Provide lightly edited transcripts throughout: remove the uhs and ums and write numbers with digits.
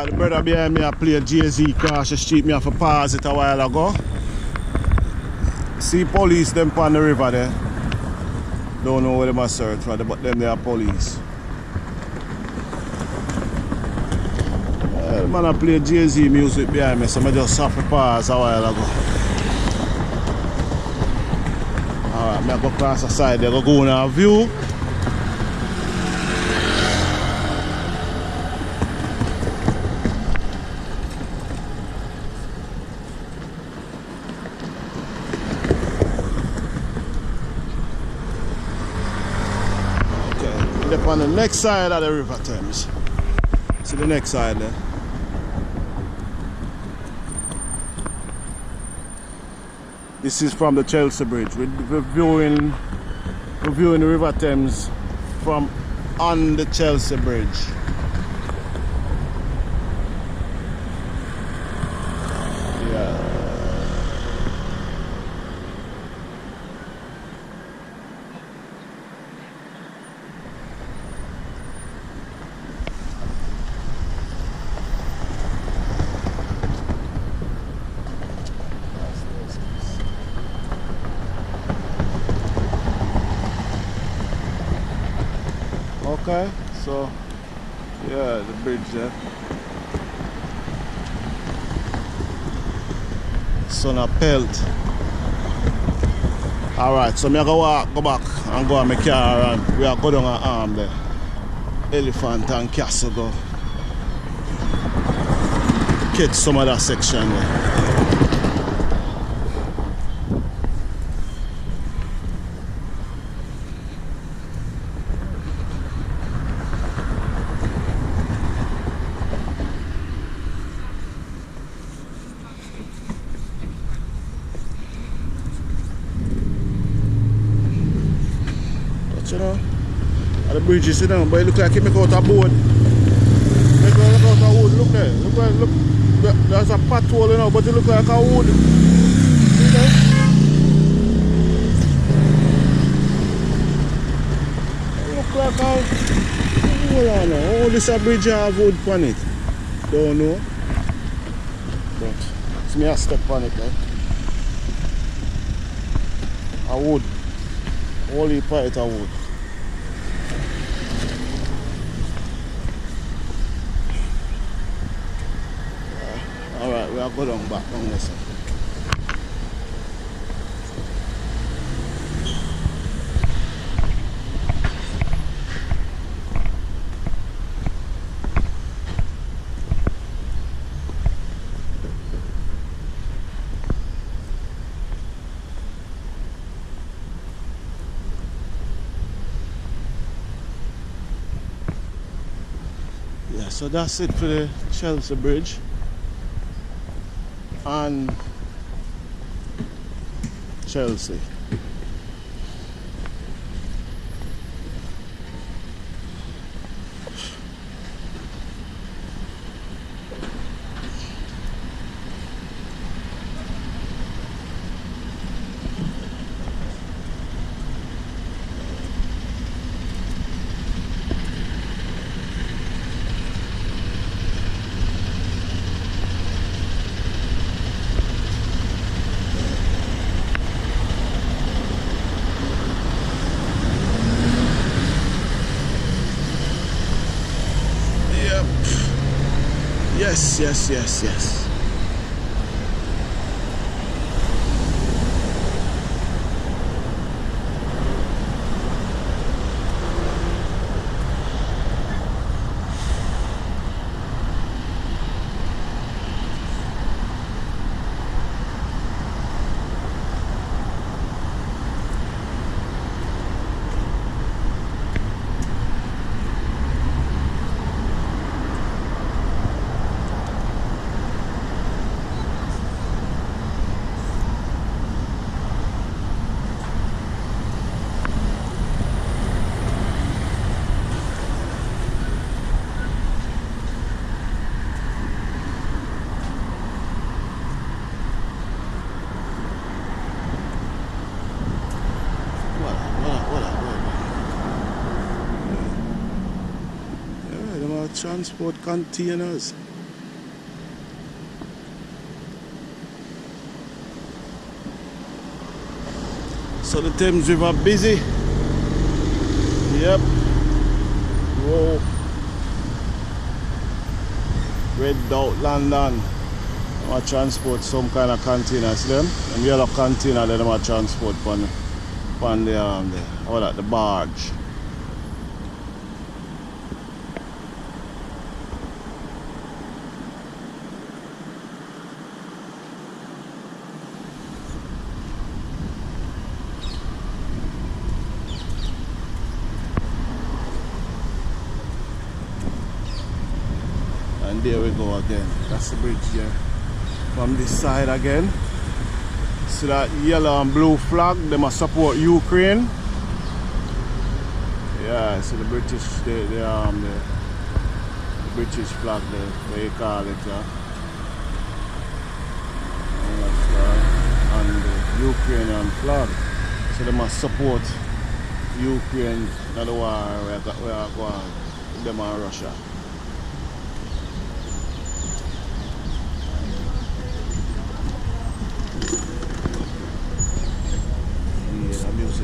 The brother behind me I played Jay-Z cross the street. Me have to pause it a while ago. See police them on the river there. Don't know where they must search for, but them they are police. The man I played Jay-Z music behind me, so I just have to pause a while ago. Alright, I go across the side there, go on a view. On the next side of the River Thames. See the next side there. This is from the Chelsea Bridge. We're viewing the River Thames from on the Chelsea Bridge. Okay, so yeah, the bridge there. Sun a pelt. Alright, so me go back and go on my car and we are going down an arm there. Elephant and Castle go. Catch some of that section there. You know, the bridge is down, but it looks like it make out a boat. Make out a wood. Look there. Look, there's a pothole, you know, but it looks like a wood. See there? It looks like a. Hold on now. Oh, this a bridge have wood on it. Don't know. But it's me a step on it now. A wood. Only part of wood. Alright, we are going back on this one. Yeah, so that's it for the Chelsea Bridge and Chelsea. Yes. Transport containers. So the Thames River busy. Yep. Whoa. Red Dot London. I transport some kind of containers them. And yellow container that I transport on the barge. And there we go again. That's the bridge there. From this side again. See that yellow and blue flag? They must support Ukraine. Yeah, see the British, the British flag there, what you call it, yeah. And the Ukrainian flag. So they must support Ukraine in the war we are going with them and Russia.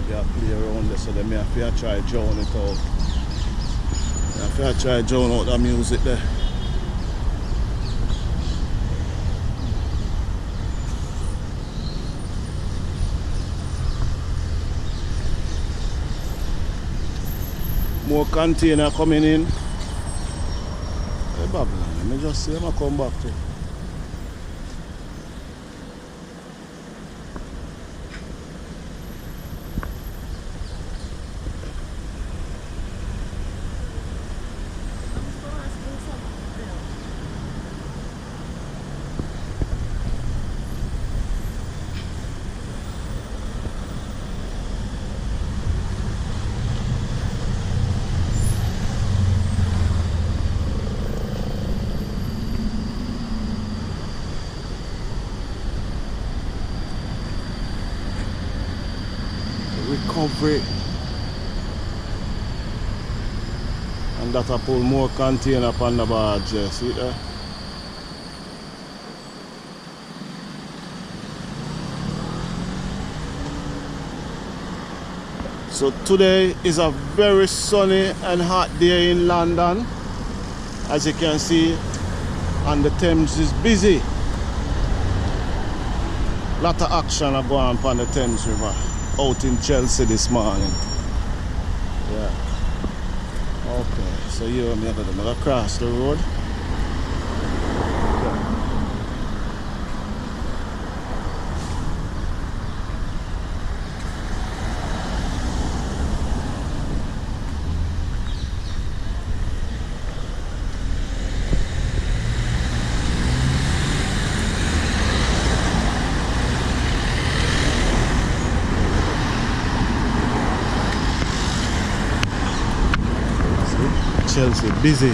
They are play around there, so they may have to try drown it out. They have to try drown out the music there. More container coming in. Hey Babylon, let me just see them come back to. Recovery, and that I pull more container upon the barge, see there? So today is a very sunny and hot day in London, as you can see, and the Thames is busy. Lot of action are going on the Thames River. Out in Chelsea this morning. Yeah. Okay, so here I'm going to cross the road. Chelsea busy.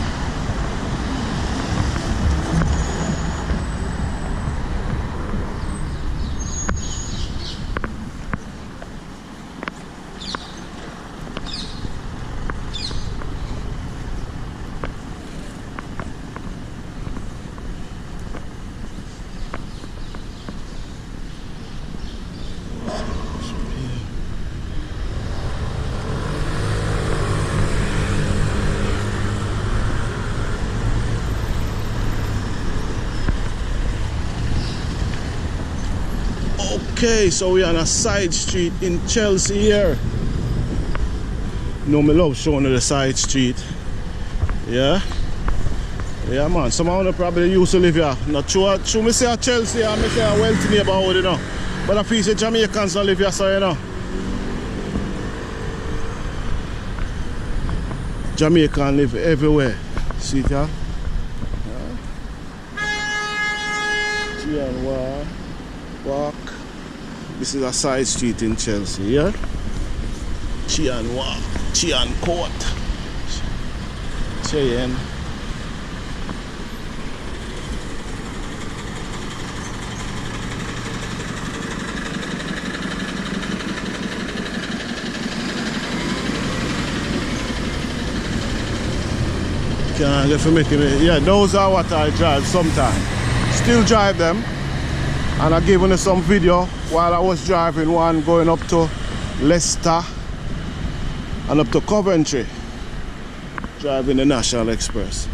Okay, so we're on a side street in Chelsea here. You know, me love showing you the side street. Yeah? Yeah, man. Some of them probably used to live here. Not sure me say a Chelsea or me say a wealthy neighborhood, you know. But I feel say Jamaicans don't live here, so you know. Jamaicans live everywhere. See it here? Yeah. Walk. This is a side street in Chelsea, yeah? Chian Walk, Chian Court, Cheyenne. Can't get for making it. Yeah, those are what I drive sometimes. Still drive them. And I gave you some video while I was driving one going up to Leicester and up to Coventry driving the National Express.